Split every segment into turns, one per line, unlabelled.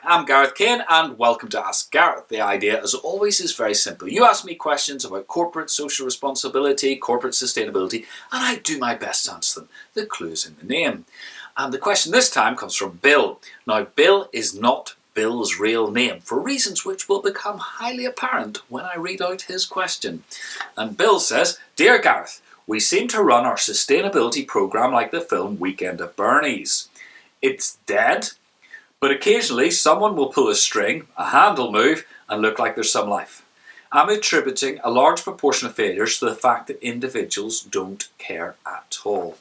I'm Gareth Kane and welcome to Ask Gareth. The idea, as always, is very simple. You ask me questions about corporate social responsibility, corporate sustainability, and I do my best to answer them. The clue's in the name. And the question this time comes from Bill. Now, Bill is not Bill's real name, for reasons which will become highly apparent when I read out his question. And Bill says, "Dear Gareth, we seem to run our sustainability programme like the film Weekend at Bernie's. It's dead, but occasionally someone will pull a string, a handle move, and look like there's some life. I'm attributing a large proportion of failures to the fact that individuals don't care at all."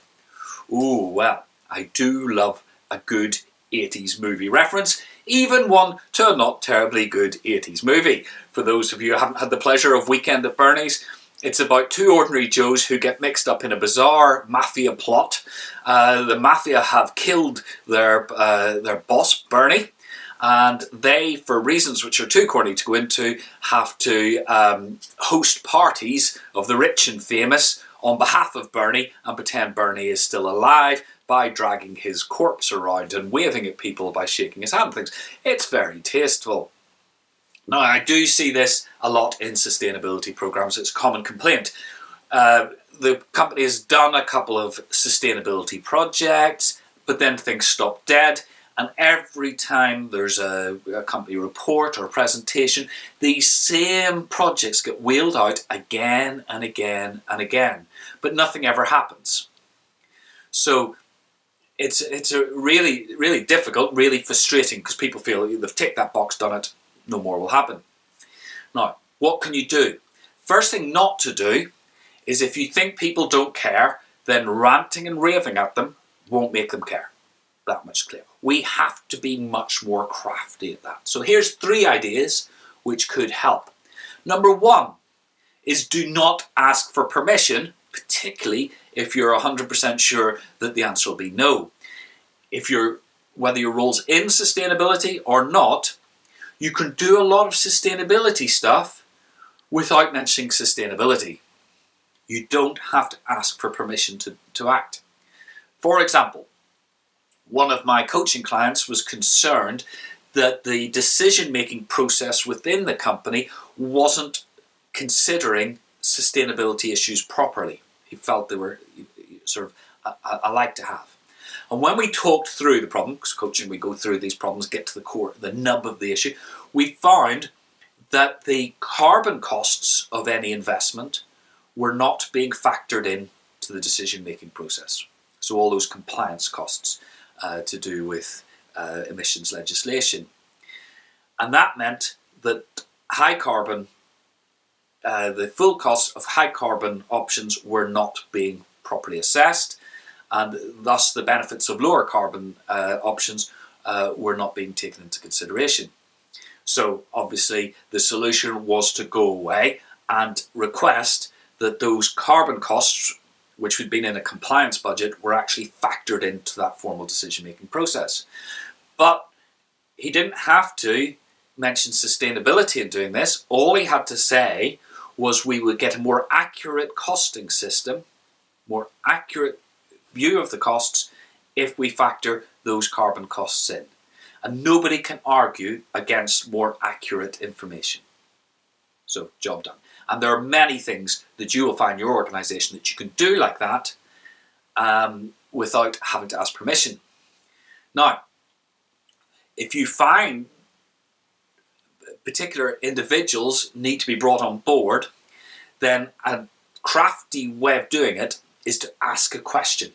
Ooh, well, I do love a good 80s movie reference, even one to a not terribly good 80s movie. For those of you who haven't had the pleasure of Weekend at Bernie's, it's about two ordinary Joes who get mixed up in a bizarre mafia plot. The mafia have killed their boss, Bernie, and they, for reasons which are too corny to go into, have to host parties of the rich and famous on behalf of Bernie and pretend Bernie is still alive by dragging his corpse around and waving at people by shaking his hand and things. It's very tasteful. Now, I do see this a lot in sustainability programs. It's a common complaint. The company has done a couple of sustainability projects, but then things stop dead. And every time there's a company report or a presentation, these same projects get wheeled out again and again and again, but nothing ever happens. So it's a really, really difficult, really frustrating, because people feel they've ticked that box, done it, no more will happen. Now, what can you do? First thing not to do is, if you think people don't care, then ranting and raving at them won't make them care. That much clear. We have to be much more crafty at that. So here's 3 ideas which could help. Number 1 is, do not ask for permission, particularly if you're 100% sure that the answer will be no. Whether your role's in sustainability or not, you can do a lot of sustainability stuff without mentioning sustainability. You don't have to ask for permission to act. For example, one of my coaching clients was concerned that the decision-making process within the company wasn't considering sustainability issues properly. He felt they were sort of a like to have. And when we talked through the problem, because coaching we go through these problems, get to the core, the nub of the issue, we found that the carbon costs of any investment were not being factored in to the decision-making process. So all those compliance costs to do with emissions legislation. And that meant that high carbon, the full costs of high carbon options were not being properly assessed, and thus the benefits of lower carbon options were not being taken into consideration. So obviously the solution was to go away and request that those carbon costs, which had been in a compliance budget, were actually factored into that formal decision-making process. But he didn't have to mention sustainability in doing this. All he had to say was, we would get a more accurate costing system, more accurate view of the costs, if we factor those carbon costs in. And nobody can argue against more accurate information. So, job done. And there are many things that you will find in your organisation that you can do like that without having to ask permission. Now, if you find particular individuals need to be brought on board, then a crafty way of doing it is to ask a question.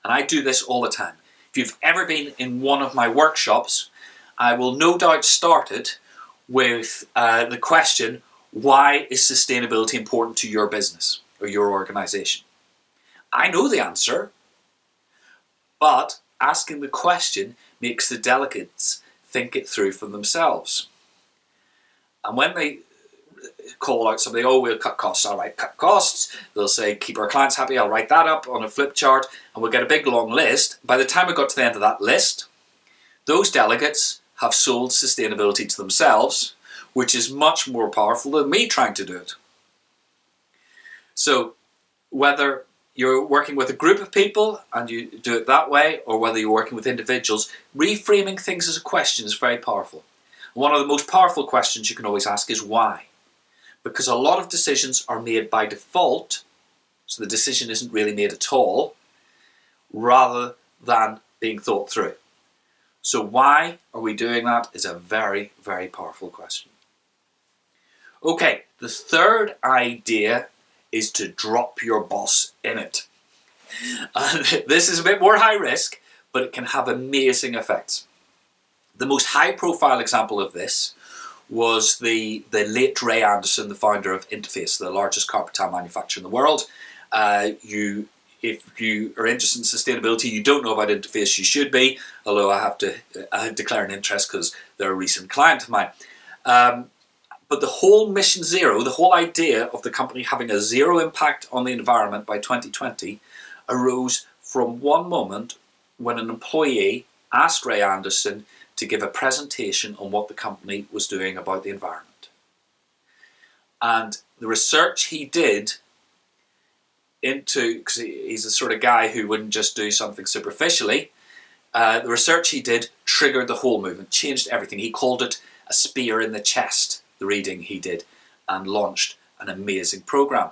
And I do this all the time. If you've ever been in one of my workshops, I will no doubt start it with the question, why is sustainability important to your business or your organisation? I know the answer, but asking the question makes the delegates think it through for themselves. And when they call out somebody, oh, we'll cut costs, all right, cut costs. They'll say, keep our clients happy, I'll write that up on a flip chart, and we'll get a big long list. By the time we got to the end of that list, those delegates have sold sustainability to themselves, which is much more powerful than me trying to do it. So whether you're working with a group of people and you do it that way, or whether you're working with individuals, reframing things as a question is very powerful. One of the most powerful questions you can always ask is why? Because a lot of decisions are made by default, so the decision isn't really made at all, rather than being thought through. So why are we doing that is a very, very powerful question. Okay, the third idea is to drop your boss in it. This is a bit more high risk, but it can have amazing effects. The most high profile example of this was the late Ray Anderson, the founder of Interface, the largest carpet tile manufacturer in the world. If you are interested in sustainability, you don't know about Interface, you should be, although I have to declare an interest because they're a recent client of mine. But the whole mission zero, the whole idea of the company having a zero impact on the environment by 2020 arose from one moment when an employee asked Ray Anderson to give a presentation on what the company was doing about the environment. And the research he did into, because he's the sort of guy who wouldn't just do something superficially, the research he did triggered the whole movement, changed everything. He called it a spear in the chest, the reading he did, and launched an amazing program.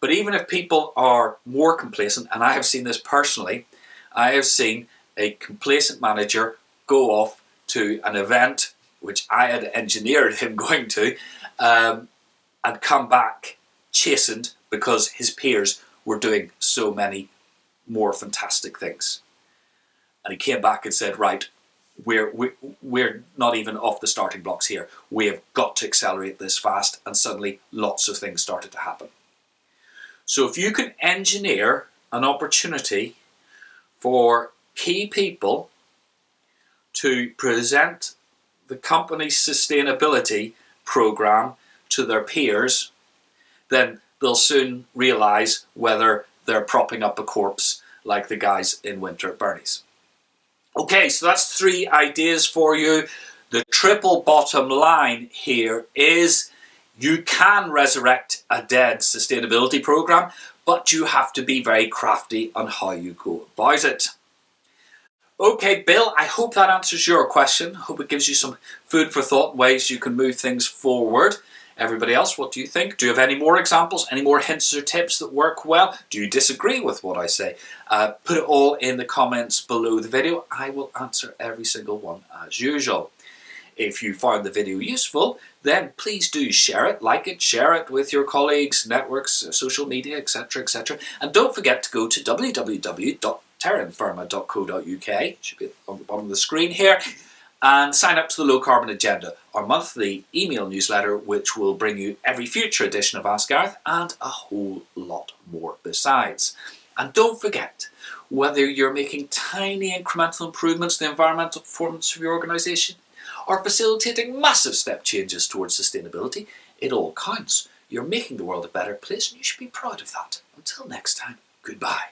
But even if people are more complacent, and I have seen this personally, I have seen a complacent manager go off to an event which I had engineered him going to, and come back chastened because his peers were doing so many more fantastic things. And he came back and said, right, we're not even off the starting blocks here. We have got to accelerate this fast. And suddenly lots of things started to happen. So if you can engineer an opportunity for key people to present the company's sustainability program to their peers, then they'll soon realize whether they're propping up a corpse like the guys in Winter at Bernie's. Okay, so that's 3 ideas for you. The triple bottom line here is you can resurrect a dead sustainability program, but you have to be very crafty on how you go about it. Okay, Bill, I hope that answers your question. I hope it gives you some food for thought, ways you can move things forward. Everybody else, what do you think? Do you have any more examples, any more hints or tips that work well? Do you disagree with what I say? Put it all in the comments below the video. I will answer every single one as usual. If you found the video useful, then please do share it, like it, share it with your colleagues, networks, social media, etc., etc. And don't forget to go to www.terrainfirma.co.uk, it should be on the bottom of the screen here, and sign up to the Low Carbon Agenda, our monthly email newsletter, which will bring you every future edition of Ask Gareth and a whole lot more besides. And don't forget, whether you're making tiny incremental improvements to the environmental performance of your organisation or facilitating massive step changes towards sustainability, it all counts. You're making the world a better place and you should be proud of that. Until next time, goodbye.